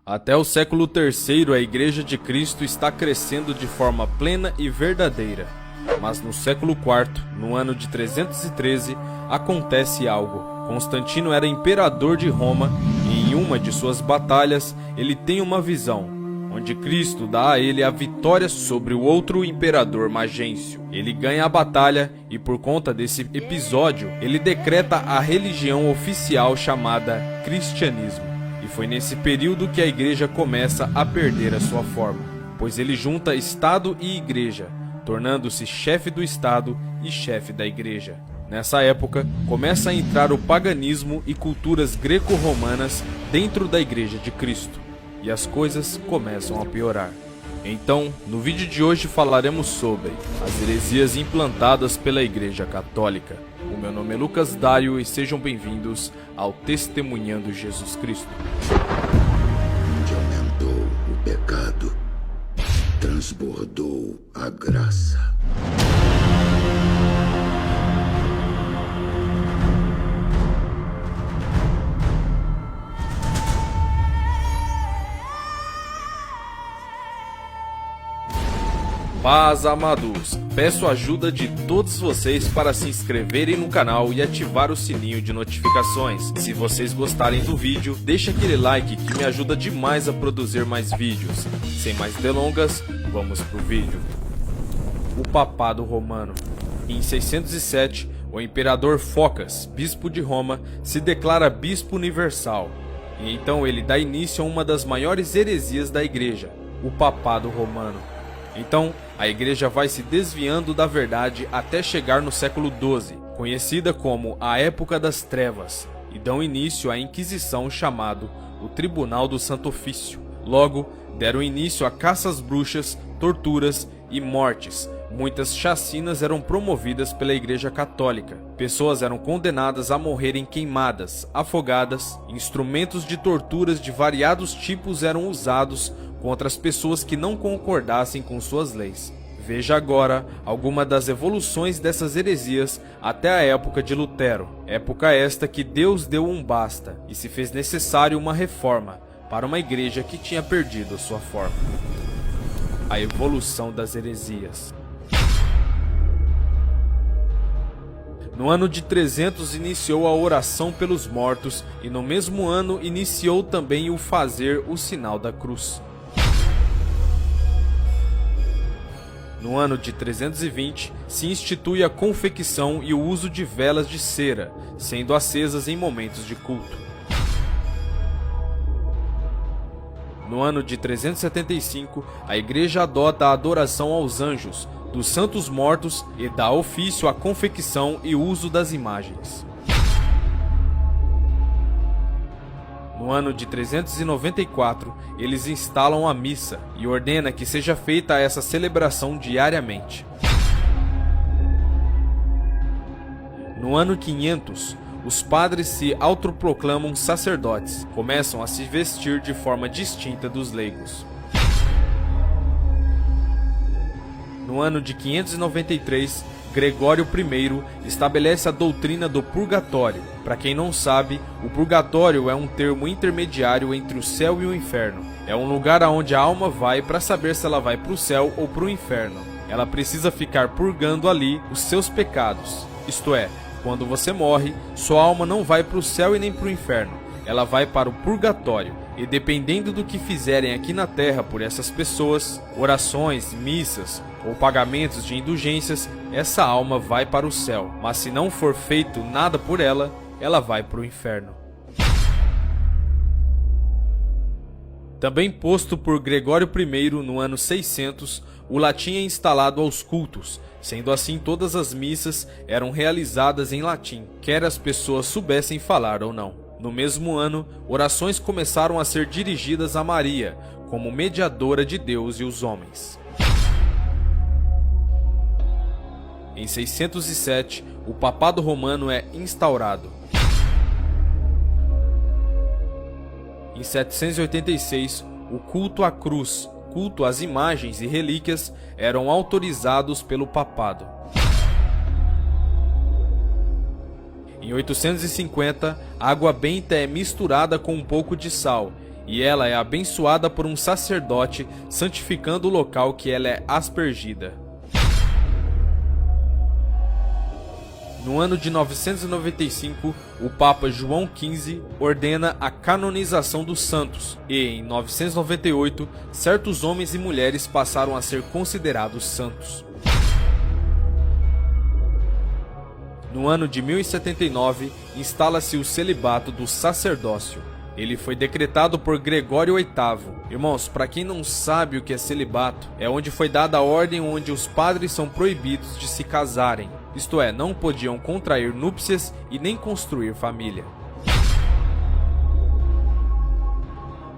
Até o século III, a Igreja de Cristo está crescendo de forma plena e verdadeira. Mas no século IV, no ano de 313, acontece algo. Constantino era imperador de Roma e em uma de suas batalhas ele tem uma visão, onde Cristo dá a ele a vitória sobre o outro imperador Magêncio. Ele ganha a batalha e por conta desse episódio, ele decreta a religião oficial chamada cristianismo. E foi nesse período que a igreja começa a perder a sua forma, pois ele junta Estado e igreja, tornando-se chefe do Estado e chefe da igreja. Nessa época, começa a entrar o paganismo e culturas greco-romanas dentro da Igreja de Cristo, e as coisas começam a piorar. Então, no vídeo de hoje falaremos sobre as heresias implantadas pela Igreja Católica. O meu nome é Lucas Daio e sejam bem-vindos ao Testemunhando Jesus Cristo. Onde aumentou o pecado, transbordou a graça. Paz, amados! Peço a ajuda de todos vocês para se inscreverem no canal e ativar o sininho de notificações. Se vocês gostarem do vídeo, deixa aquele like que me ajuda demais a produzir mais vídeos. Sem mais delongas, vamos pro vídeo. O Papado Romano. Em 607, o imperador Focas, bispo de Roma, se declara bispo universal. E então ele dá início a uma das maiores heresias da igreja, o Papado Romano. Então, a igreja vai se desviando da verdade até chegar no século XII, conhecida como a Época das Trevas, e dão início à Inquisição chamado o Tribunal do Santo Ofício. Logo, deram início a caças bruxas, torturas e mortes. Muitas chacinas eram promovidas pela Igreja Católica. Pessoas eram condenadas a morrerem queimadas, afogadas. Instrumentos de torturas de variados tipos eram usados contra as pessoas que não concordassem com suas leis. Veja agora alguma das evoluções dessas heresias até a época de Lutero. Época esta que Deus deu um basta e se fez necessário uma reforma para uma igreja que tinha perdido a sua forma. A evolução das heresias. No ano de 300 iniciou a oração pelos mortos e no mesmo ano iniciou também o fazer o sinal da cruz. No ano de 320, se institui a confecção e o uso de velas de cera, sendo acesas em momentos de culto. No ano de 375, a igreja adota a adoração aos anjos, dos santos mortos e dá ofício à confecção e uso das imagens. No ano de 394, eles instalam a missa e ordena que seja feita essa celebração diariamente. No ano 500, os padres se autoproclamam sacerdotes, começam a se vestir de forma distinta dos leigos. No ano de 593, Gregório I estabelece a doutrina do purgatório. Para quem não sabe, o purgatório é um termo intermediário entre o céu e o inferno. É um lugar aonde a alma vai para saber se ela vai para o céu ou para o inferno. Ela precisa ficar purgando ali os seus pecados. Isto é, quando você morre, sua alma não vai para o céu e nem para o inferno. Ela vai para o purgatório. E dependendo do que fizerem aqui na terra por essas pessoas, orações, missas ou pagamentos de indulgências, essa alma vai para o céu. Mas se não for feito nada por ela, ela vai para o inferno. Também posto por Gregório I no ano 600, o latim é instalado aos cultos. Sendo assim, todas as missas eram realizadas em latim, quer as pessoas soubessem falar ou não. No mesmo ano, orações começaram a ser dirigidas a Maria, como mediadora de Deus e os homens. Em 607, o Papado Romano é instaurado. Em 786, o culto à cruz, culto às imagens e relíquias eram autorizados pelo Papado. Em 850, a água benta é misturada com um pouco de sal e ela é abençoada por um sacerdote, santificando o local que ela é aspergida. No ano de 995, o Papa João XV ordena a canonização dos santos e, em 998, certos homens e mulheres passaram a ser considerados santos. No ano de 1079, instala-se o celibato do sacerdócio. Ele foi decretado por Gregório VIII. Irmãos, para quem não sabe o que é celibato, é onde foi dada a ordem onde os padres são proibidos de se casarem. Isto é, não podiam contrair núpcias e nem construir família.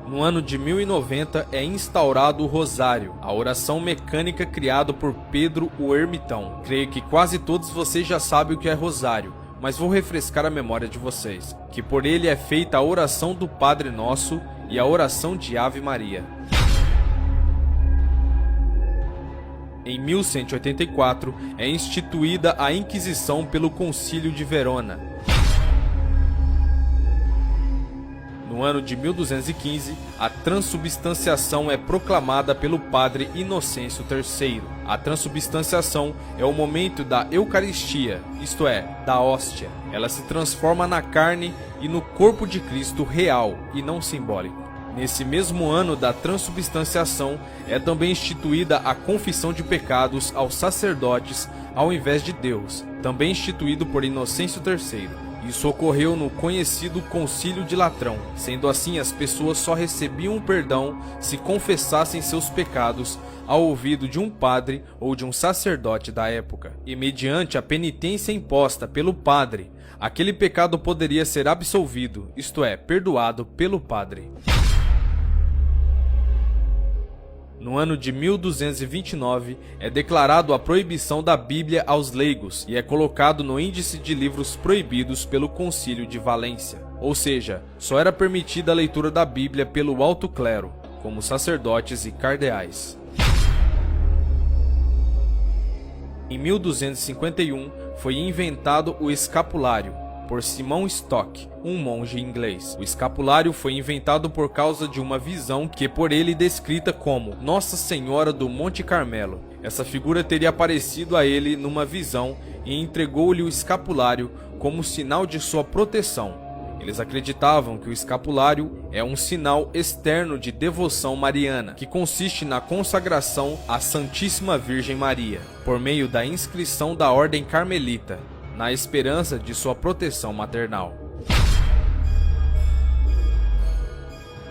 No ano de 1090 é instaurado o Rosário, a oração mecânica criada por Pedro o Ermitão. Creio que quase todos vocês já sabem o que é Rosário, mas vou refrescar a memória de vocês, que por ele é feita a oração do Padre Nosso e a oração de Ave Maria. Em 1184 é instituída a Inquisição pelo Concílio de Verona. No ano de 1215, a transubstanciação é proclamada pelo padre Inocêncio III. A transubstanciação é o momento da Eucaristia, isto é, da hóstia. Ela se transforma na carne e no corpo de Cristo real e não simbólico. Nesse mesmo ano da transubstanciação, é também instituída a confissão de pecados aos sacerdotes ao invés de Deus, também instituído por Inocêncio III. Isso ocorreu no conhecido Concílio de Latrão. Sendo assim, as pessoas só recebiam perdão se confessassem seus pecados ao ouvido de um padre ou de um sacerdote da época. E mediante a penitência imposta pelo padre, aquele pecado poderia ser absolvido, isto é, perdoado pelo padre. No ano de 1229, é declarado a proibição da Bíblia aos leigos e é colocado no índice de livros proibidos pelo Concílio de Valência. Ou seja, só era permitida a leitura da Bíblia pelo alto clero, como sacerdotes e cardeais. Em 1251, foi inventado o escapulário, por Simon Stock, um monge inglês. O escapulário foi inventado por causa de uma visão que por ele descrita como Nossa Senhora do Monte Carmelo. Essa figura teria aparecido a ele numa visão e entregou-lhe o escapulário como sinal de sua proteção. Eles acreditavam que o escapulário é um sinal externo de devoção mariana, que consiste na consagração à Santíssima Virgem Maria, por meio da inscrição da Ordem Carmelita, na esperança de sua proteção maternal.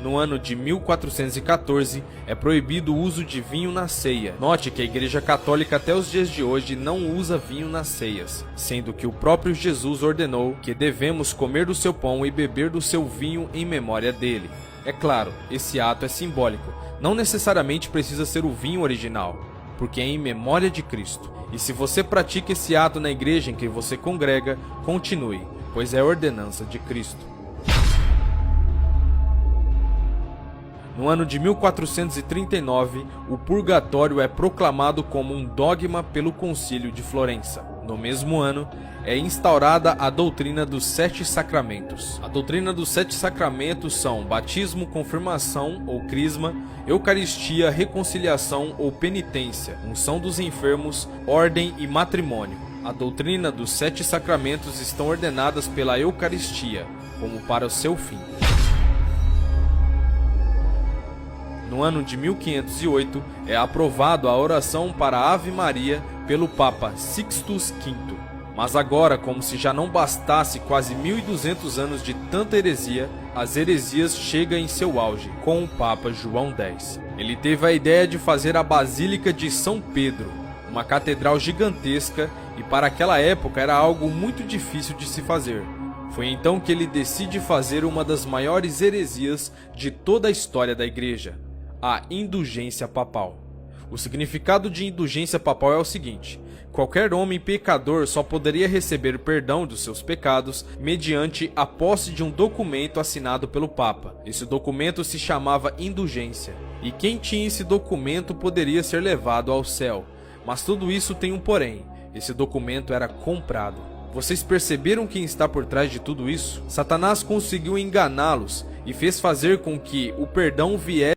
No ano de 1414, é proibido o uso de vinho na ceia. Note que a Igreja Católica até os dias de hoje não usa vinho nas ceias, sendo que o próprio Jesus ordenou que devemos comer do seu pão e beber do seu vinho em memória dele. É claro, esse ato é simbólico, não necessariamente precisa ser o vinho original, porque é em memória de Cristo. E se você pratica esse ato na igreja em que você congrega, continue, pois é a ordenança de Cristo. No ano de 1439, o purgatório é proclamado como um dogma pelo Concílio de Florença. No mesmo ano, é instaurada a doutrina dos 7 sacramentos. A doutrina dos 7 sacramentos são batismo, confirmação ou crisma, eucaristia, reconciliação ou penitência, unção dos enfermos, ordem e matrimônio. A doutrina dos 7 sacramentos estão ordenadas pela Eucaristia, como para o seu fim. No ano de 1508, é aprovado a oração para a Ave Maria pelo Papa Sixtus V. Mas agora, como se já não bastasse quase 1200 anos de tanta heresia, as heresias chegam em seu auge com o Papa João X. Ele teve a ideia de fazer a Basílica de São Pedro, uma catedral gigantesca, e para aquela época era algo muito difícil de se fazer. Foi então que ele decide fazer uma das maiores heresias de toda a história da Igreja: a indulgência papal. O significado de indulgência papal é o seguinte: qualquer homem pecador só poderia receber perdão dos seus pecados mediante a posse de um documento assinado pelo Papa. Esse documento se chamava indulgência, e quem tinha esse documento poderia ser levado ao céu. Mas tudo isso tem um porém: esse documento era comprado. Vocês perceberam quem está por trás de tudo isso? Satanás conseguiu enganá-los e fez fazer com que o perdão viesse